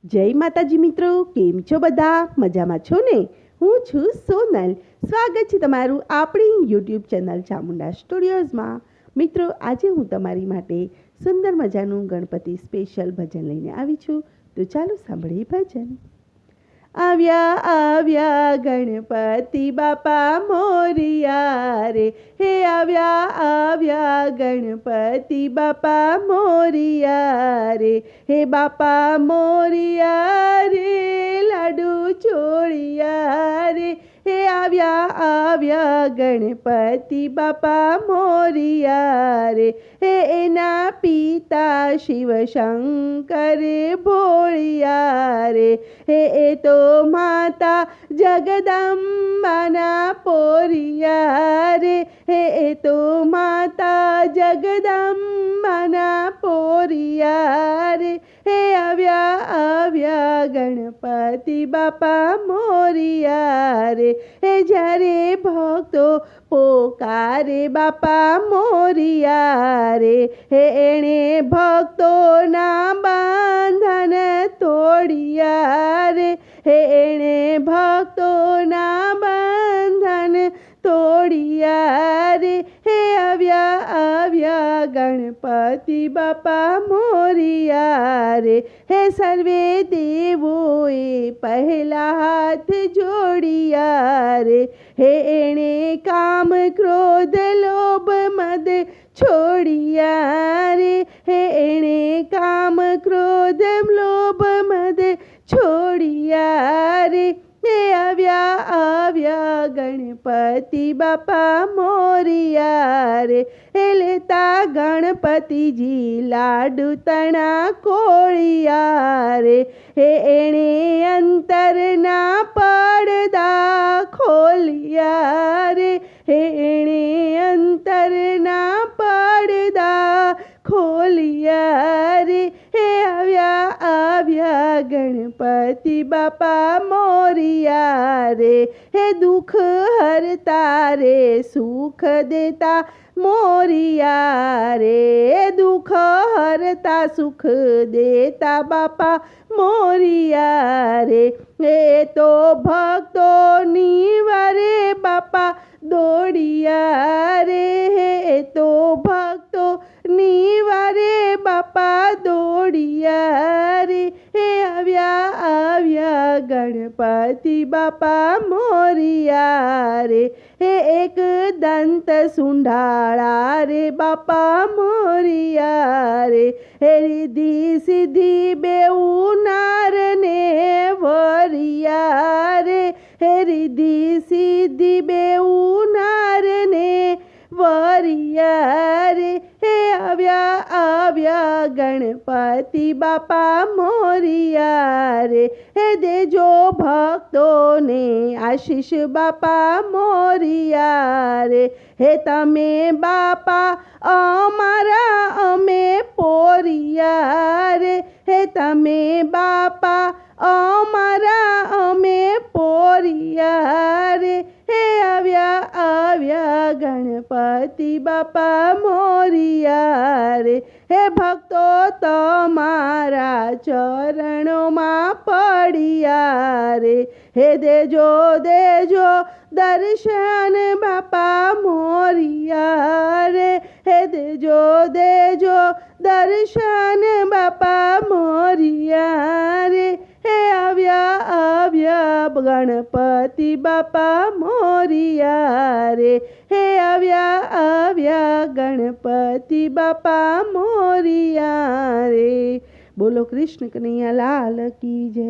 જય માતાજી મિત્રો, કેમ છો બધા? મજામાં છો ને? હું છું સોનલ. સ્વાગત છે તમારું આપણી યુટ્યુબ ચેનલ ચામુંડા સ્ટુડિયોઝમાં. મિત્રો, આજે હું તમારી માટે સુંદર મજાનું ગણપતિ સ્પેશિયલ ભજન લઈને આવી છું. તો ચાલો સાંભળીએ ભજન. આવ્યા આવ્યા ગણપતિ બાપા મોરિયા રે, હે આવ્યા આવ્યા ગણપતિ બાપા મોરિયા રે, હે બાપા મોરિયા રે, લાડુ ચોળિયા રે, હે આવ્યા આવ્યા ગણપતિ બાપા મોરિયા રે, હે એના પિતા શિવશંકર ભોળિયા રે, હે એ તો માતા જગદંબાના પોરિયા રે, હે એ તો માતા જગદંબાના પોરિયા રે, હે આવ્યા આવ્યા ગણપતિ બાપા મોરિયા રે, હે જ્યારે ભક્તો પોકારે બાપા મોરિયા રે, હે એણે ભક્તોના બંધન તોડિયા રે, હે એણે ભક્તોના બંધન તોડિયા રે, હે આવ્યા આવ્યા ગણપતિ બાપા મોરિયા રે, હે સર્વે દેવોએ પહેલા હાથ જોડિયા રે, હે એણે કામ ક્રોધ લોભ મદ છોડિયા રે, હે એણે કામ ક્રોધ લોભ મદ છોડિયા રે, હે આવ્યા આવ્યા ગણપતિ બાપા મોરિયા રે, હે લેતા ગણપતિજી લાડુ તણા કોળિયા રે, હે એણે અંતરના પડદા ખોલિયા રે, હે એણે અંતરના પડદા ખોલિયા રે, હે આવ્યા આવ્યા ગણપતિ બાપા મોરિયા રે, હે દુઃખ હરતા રે સુખ દેતા મોરિયા રે, દુઃખ હરતા સુખ દેતા બાપા મોરિયા રે, હે તો ભક્તોની વારે બાપા દોડિયા રે, હે તો ભક્તોની વારે બાપા દોડિયા રે, હે આવ્યા આવ્યા ગણપતિ બાપા મોરિયા રે, હે એક દંત સુંઢાળા રે બાપા મોરિયા રે, હે રિદ્ધિ સિદ્ધિ બેઉ નારને વરિયા રે, હે રિદ્ધિ સિદ્ધિ બેઉ નારને વરિયા રે, હે આવ્યા આવ્યા ગણપતિ બાપા મોરિયા રે, હે દેજો ભક્તોને આશીષ બાપા મોરિયા રે, હે તમે બાપા અમારા અમે પોરિયા રે, હે તમે બાપા અમારા અમે પોરિયા રે, હે આવ્યા આવ્યા ગણપતિ બાપા મોરિયા રે, હે ભક્તો તમારા ચરણોમાં પડિયા રે, હે દેજો દેજો દર્શન બાપા મોરિયા રે, હે દેજો દેજો દર્શન બાપા મોરિયા રે, હે આવ્યા આવ્યા ગણપતિ બાપા મોરિયા રે, હે આવ્યા આવ્યા ગણપતિ બાપા મોરિયા રે. બોલો કૃષ્ણ કનૈયા લાલ કી જય.